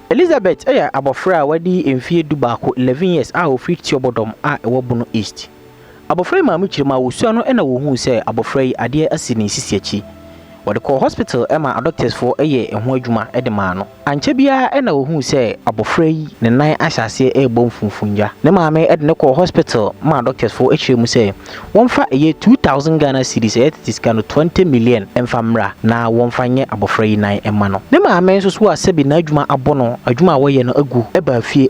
Elizabeth abofra wadi emfie dubako 11 years a ofri tiobodom a ewo Bono East. Abofra ma chirima wosua no na wo hu se abofra yi ade asini sisi achi. Wode call hospital ema doctors for ho adwuma de ma no. Anche bia na wo hu se abofra yi ne nan ahyase bom funfunja. Ne maame de ne call hospital ma doctors for mu se wonfa 2000 Ghana cedis scan 20 million emfamra na wonfa nye abofra yi nan ema no. Ne maame nso so asebi na adwuma abono adwuma woye no agu eba fie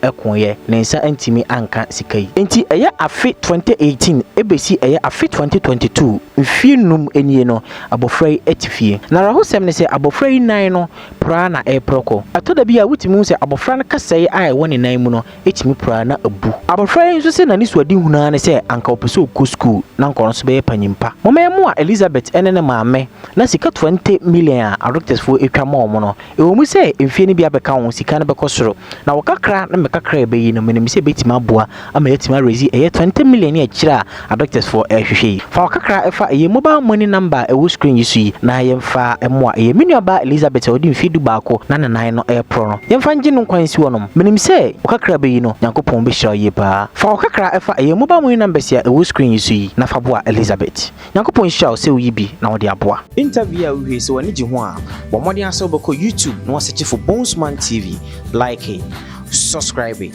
ekonye ne nsa antimi anka sikai. Enti afi 2018 ebesi afi 2022 mfie num enie no abofrai etifie na rahosem ne se abofrai nan no pra na proko atoda bia wutimu se abofra no kasai ai woni nan mu no etimi pra na abu abofrai nso se na ni so adi huna ne se anka opeso ko school na nkono so be panyimpa momemu a Elizabeth ene ne maame na sika 20 million a doctors for etwa mo no ewomu se mfie ne bia beka won sika ne bekosoro na wokakra na mekakra be yi no menim se betima aboa ama yetima rezi 20 million e kira a doctors for hwehwe fa wokakra efa mobile money number ewo screen yisu na yemfa emo a menuaba Elizabeth odi mfidu baako na nan no pro no yemfa ngi no kwansi wonom menim se okakra be yi no Nyankopon be hira ye pa fa okakra efa mobile money number sia ewo screen yisu na fa boa Elizabeth Nyankopon hira se uyibi na wode aboa interview a we se wani gi ho a bo mode aso beko YouTube no search for Bonesman TV like it subscribe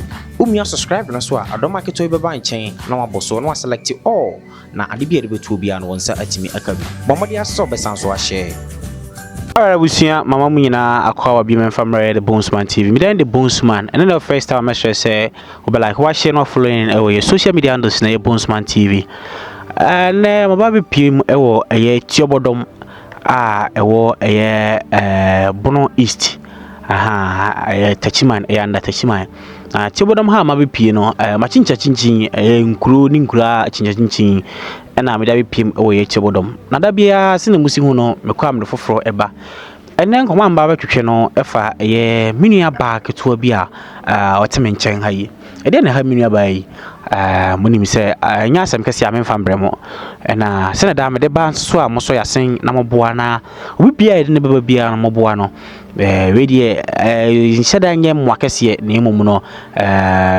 subscribe na so a adoma keto be ban chen na waboso na select all na ade bia de betu bia no wonsa atimi akabi bomode aso be sanso a share alright busia mama mu nyina akwa bi memfamre the Bonesman TV me then the Bonesman and then the first time I say we be like what share no following your social media handles na Bonesman TV and mama be pim ewo tiobodom a ewo Bono East tachiman anda tachiman tibodam ha ma be pie no machincha chinchin nkuro ni nkura chincha chinchin na me da be piem ye tibodam na da bia se na musi hu no mekwa amde foforo eba ene nkoma mba ba twetwe no efa menua ba keto bia oteme nchen ha yi ede na ha menua ba yi munim se nya asem kese amemfa mbremo na se na da me de ba so a moso yasen na moboa na obi bia ede ne baba bia na moboa no we die nshada nye mwakese na emum no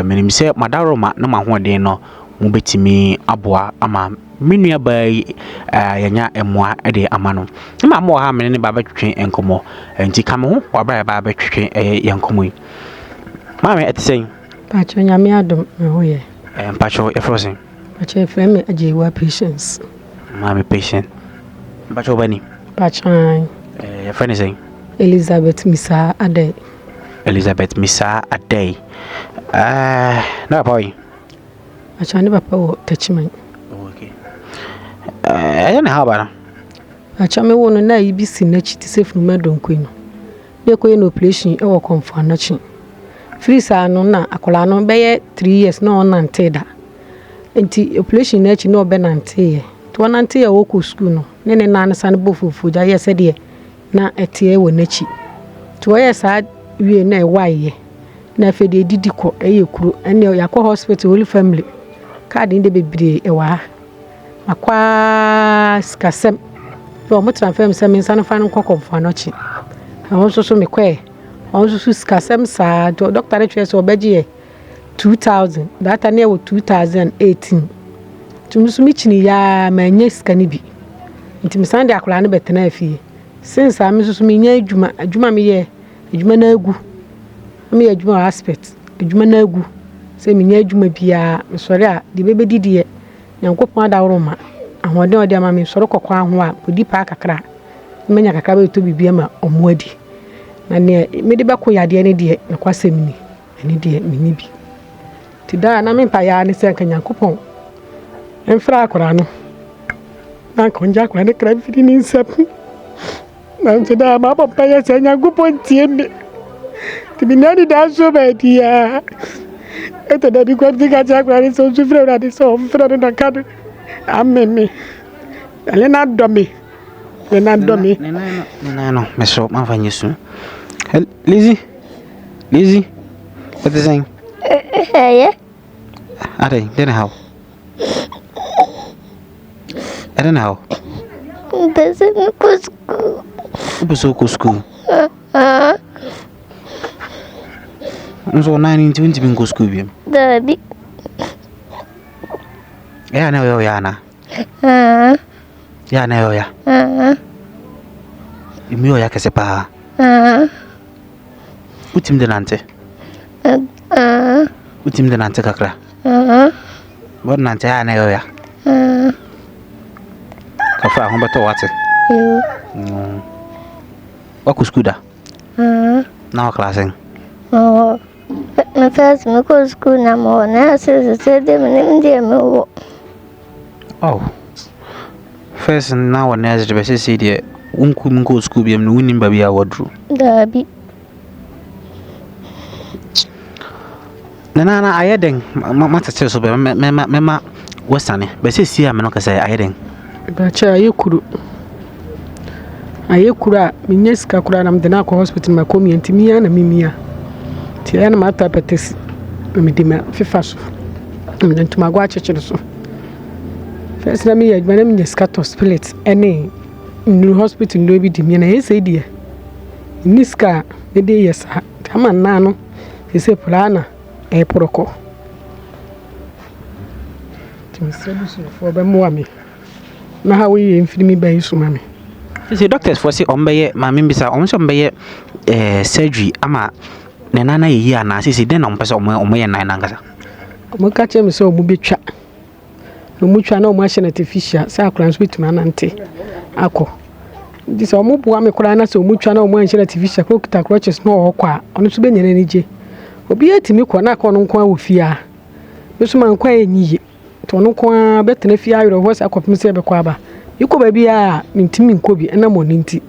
menim se madaroma na mahode no mu betimi aboa ama menua bai yanya emwa ede amano ma mo ha mene ne baba twetwe enkomo enti kame ho wabra baba twetwe yenkomo yi ma me etsen pacho nyame adom me ho ye pacho efrosin pacho efrem ajewa patience ma me patient pacho bani pacho your friend is saying Elizabeth Misa Adey. Elizabeth Misa Adey. No boy. Achani papa wo tachiman. Okay. I don't know how about. Achame wo no na ibisi na chiti sefu medonko no. Ne koye no operation e wo konfa na chi. Free sa no na akola no be 3 years na on nante da. Enti operation na chi no be nante ye. To nante ye wo ko school no. Ne na san bofufu ja ye se de na etie wo nachi to ye sa wie na ewaye na fede didi ko eyekuru ene yakọ hospital holy family card inde bebre ewa akwa skasem ro mo transfer sem nsan fa no kokomfa no chi awon so me kwe awon so skasem sa doctor re twese obeje 2000 data na wo 2018 tumusu chini ya manye skani bi ntimsande akola no betena afie since I'm so minya adwuma me ye adwuma na agu me adwuma aspect adwuma na agu se minya adwuma bia me sori a de bebedidie Nyankopon adawroma ahoden ode ama me sori kokwa ho a odi pa kakra menya kakra be to bibia ma omuadi na ne me de beko yade ne de na kwasem ni ani de mini bi ti da na me pa ya ne se kan Nyankopon enfra akora no na konja akora ne kra fidi ni nsep nanti da ma papa ya se Nyankopon tie me ti binani da so ba dia eto da bi kwa diga ja kwa ni so sufre na di so fre na kadu ameme ale na domi no me so ma fanye su Lizzy what is saying yeah Ade then how I don't know doesn't go school Ubuso ko school. Nso 9 20 bin go school bi. Dabi. Ya na yo ya na. Ya na yo ya. Imi yo ya kese pa. Utim de nante. Utim de nante kakra. Bod nante ya na yo ya. Kafa ho beto wate. Wa ku school da. Na classing. My first me go school na mo na say dem nim dey me wo. Oh. First now when as the say dey unku go school bi am no unim ba bia wodru. Dabi. Na ayeden mata che so be mema westane be say si am no ka say ayeden. Ba cha ayekuru a minyeska kura na mde na ko hospital ma ko mi ntimi na mimia. Ti ya na mata petesi me di ma fifa so me ntuma gwa chechire so first na me ya na minyeska to split ene new hospital no bi di mi na yesa di niska me de yesa tama na no se plana e proko ti me se bi so fo be mo ami na ha we mfiri mi ba yisu mami. The doctors for say ombeye mama mbisa omso ombeye surgery ama ne nana yi ana say den na ompese omoye nan nangasa. Omo ka che me say omo betwa. No mu twa na omo ahye na artificial say akran so bituma nante akọ. Di say omo bua me kura na say omo twa na omo ahye na artificial ko kita crutches no okwa ono so benyana ni je. Obi atimi kọ na akọ no nko awofia. Beso man kwa enyiye. To no nko a betena fia ayro ho say akọpem say be kwa ba. Yiko baby a mintimi nkobi na mo ninti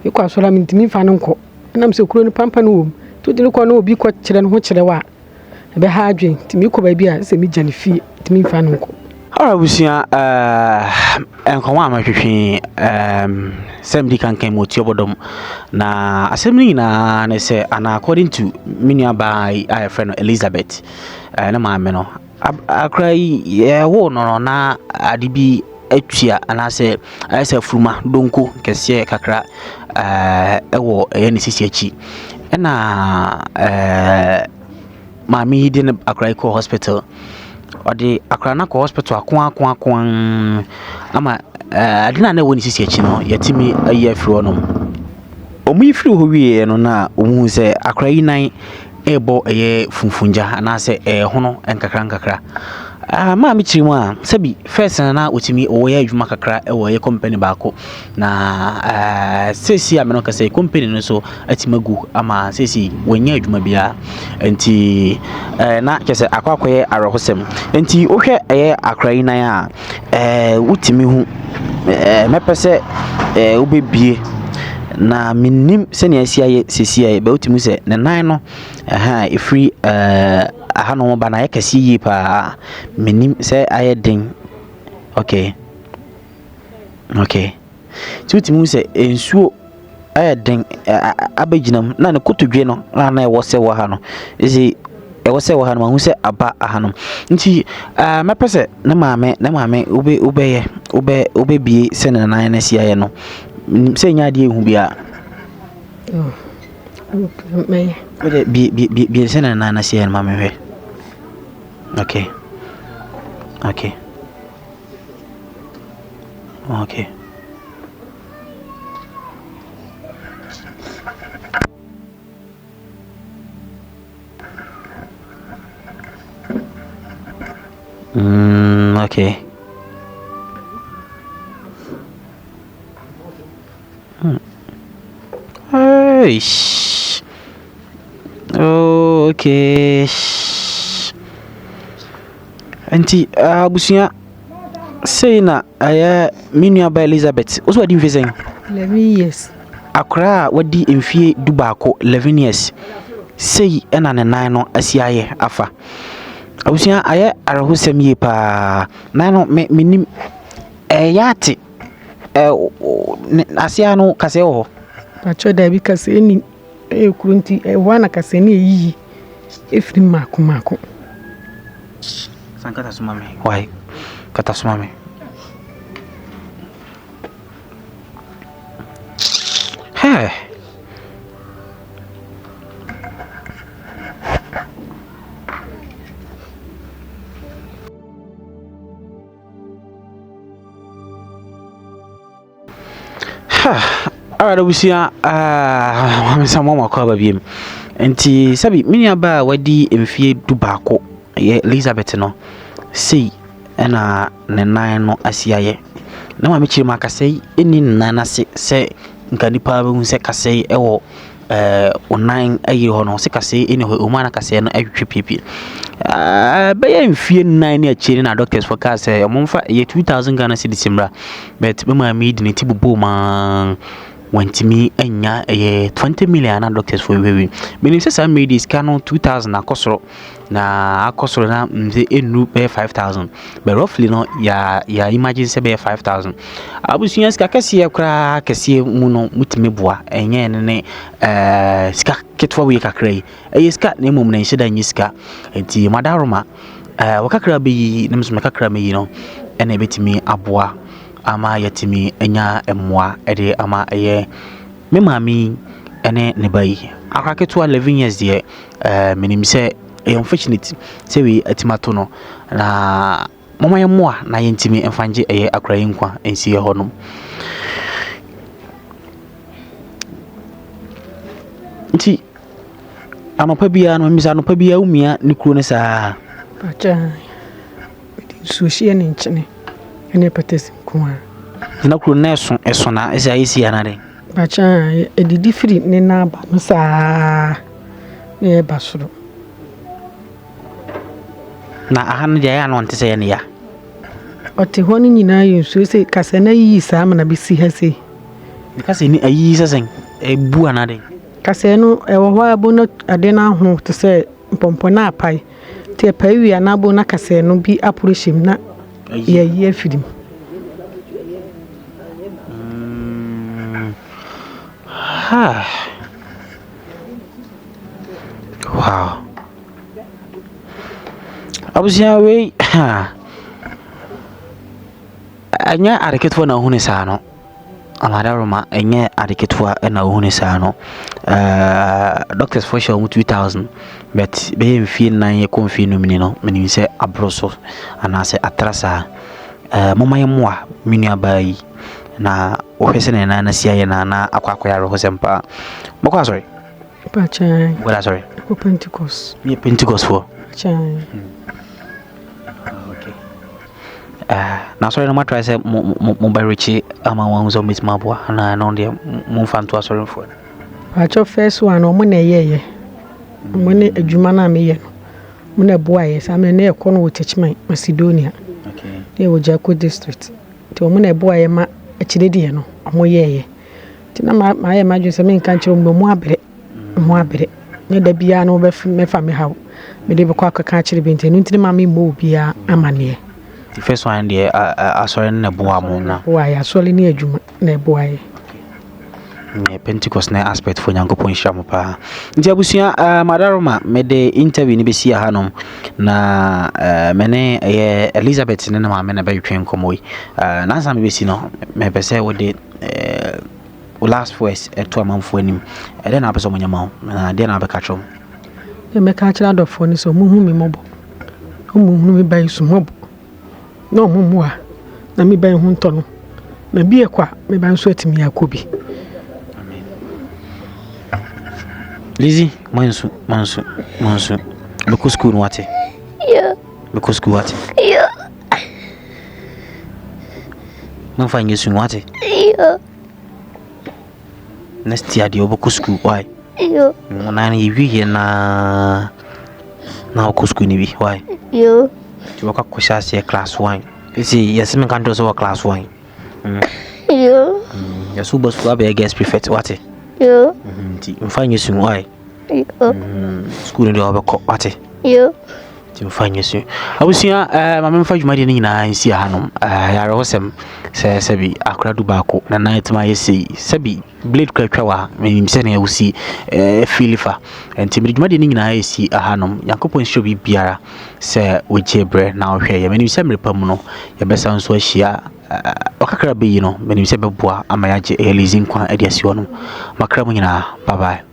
yiko asola mintimi fa nko na mse kuro ni pampa no wom to di ko na obi ko kire no ho kire wa be ha adwen timi ko baby a se mi jani fie timi fa nko Ora busia enkonwa amahwehwe semdi kankan moti obodom na assembly na ne say ana according to minia by I friend Elizabeth na ma me no akrai wo no na adibi atwia anase ayese fruma donko kese kakra ewo ene sisi achi na mami di akra ko hospital odi akra na ko hospital akon ama adina na woni sisi achi no yatimi ayi afiri onom omu ifiri ho wie no na omu se akra yi nan ebo eye funfunja anase hono enkakra ma mi chiri mu a sabi first na otimi owoya adwuma kakra ewo ye company baako na sesi a me no ka say company no so atimagu ama sesi wonya adwuma bia enti na kese akwakoye arehosem enti ohwe eye akrai nan a utimi hu mepese ubebie na minim sene asia ye sesi aye ba utimi se ne nan no free aha no ba na yakasi yi pa minim se ayedin okay tutimi se ensuo ayedin abaginam na ne kotodwe no na e wose wo ha no ezi e wose wo ha no hu se aba aha no nti mepese na maame ube bie se na nan na sia ye no se nya de ehu bia me bi se na nan na sia ma me hwe. Okay. Okay. Okay. Anti abusia say na aya minua ba Elizabeth oso wadi mfie sen 11 years akra wadi mfie dubako 11 years say ena ne nan no asiaye afa abusia aya arahusem ye pa nan no menim yati asia no kase ho pacho da bi kase ni kurunti wana kase ni yi efri mako Sankata sumame. Why? Kata sumame. Hey. Alright, we see someone will cover him. And Sabi, many about wadi mfie dubako, Elizabeth no. See, and nine no asiaye. Na ma mechi maka say eni nana se nkanipa be se kase ewo onan ayi ho no se kase eni ho umana kase no atwe pipi be ya mfie nnan ne achi na doctors forecast say omfa ye 2000 Ghana cedis simra but be ma me di ne tibubo ma wantimi anya 20 million na doctors for we meaning say some made is canon 2000 akosoro na mze enu be 5000 but roughly no ya imagine say be 5000 abusunya ska kase kra kase mu no mutime boa enye ne ska ketwa we kakrai ska na mum na nhida nyiska enti madaroma wakakra be nemso kakra me yi no ena betimi aboa ama yatimi enya emwa ede ama eye me mami ene ne bayi akaketu 11 years de menim se unfortunate say we atimato no na mama yemwa na yentimi emfanje eye akrayi nkwa ensi ye honom nti anopa bia no misa anopa bia umia ne kuro ne saa acha sushi ene nchene ene patesi kuma na kuro na eso na esa isi anare acha edidi firi ne na ba no saa ne basuro na ahan je ya no ntese ye ne ya ote ho ni nyina yesu se kasa na yi saa ma na bisi ha se kasa ni ayi sesen ebu anade kasa no ewo ho abu no ade na ho to se mpompo na apai te pawi anabo na kasa no bi approachim na ye afidim ha wow abusia we anya areketwa na hune saa amadaroma enye adiketwa na ohune saa no doctors for sure 2000 but be mfie nan ye konfie no mini no menim se abroso anase atrasa mama ye moa mini abai na ohwese na na sia ye na akwakwa ya ro sempa moko sorry pacha wala sorry ko Pentecost ye Pentecost for cha na sorry no matter say mo barichi ama wanzo mitmabwa na no de mo fanto sorry for pacha first one o mo na yeye mo ne adwuma na me ye no mo na boa ye sa me na ekọ no Techman Macedonia okay e wo Jako district to mo na boa ye ma akiredi no mo yeye ti na ma ye ma dwese me nka kire mo abere ne da bia no be mefa me hawo me de be kwa aka kire bi ntenu ntini ma me mo bia amane the first one there sorry na boa mo na boa ya sole ni adwuma na boa ye Pentecost na aspect for nyankopon hyamu pa nti abusia madaroma me de interview ni besi hanom na mene Elizabeth ne na ma me na be twen komoi na sam besi no me pese wo de last voice to amamfo anim de na pese mo nyama na de na be ka chom e me ka kira dofo ni so muhu mi mobo muhu mi bai su mobo no mumua na mi bai hu nto no na bi ekwa me ban so atimi yakobi Lizzie, mansu. Because school what? Yeah. Because school what? Yeah. No find you soon what? Yeah. Next year the over school why? Yeah. Na you here naoko school ni bi why? Yeah. You work kwasha class 1. You see yes me can do so class 1. Yeah. Ya super school be guest prefect what? Yeah. Mfanye you soon why? Yeah. School ndi obekọ what? Yeah. Mfanye soon. Abusia mama mfa dwuma de ni nyina nsi hanom ya rehosem se bi akra du baako na night ma yesi sebi blade kwatwa wa menim se na yawusi filifa enti mi dwuma de ni nyina yesi hanom yakopon show bi biara se ojebre na ohwe ya menim se mrepam no ya besa nso ahia okakra be yi no menim se beboa ama yaje elizin kwa ade asi wono makra mu nyina bye bye.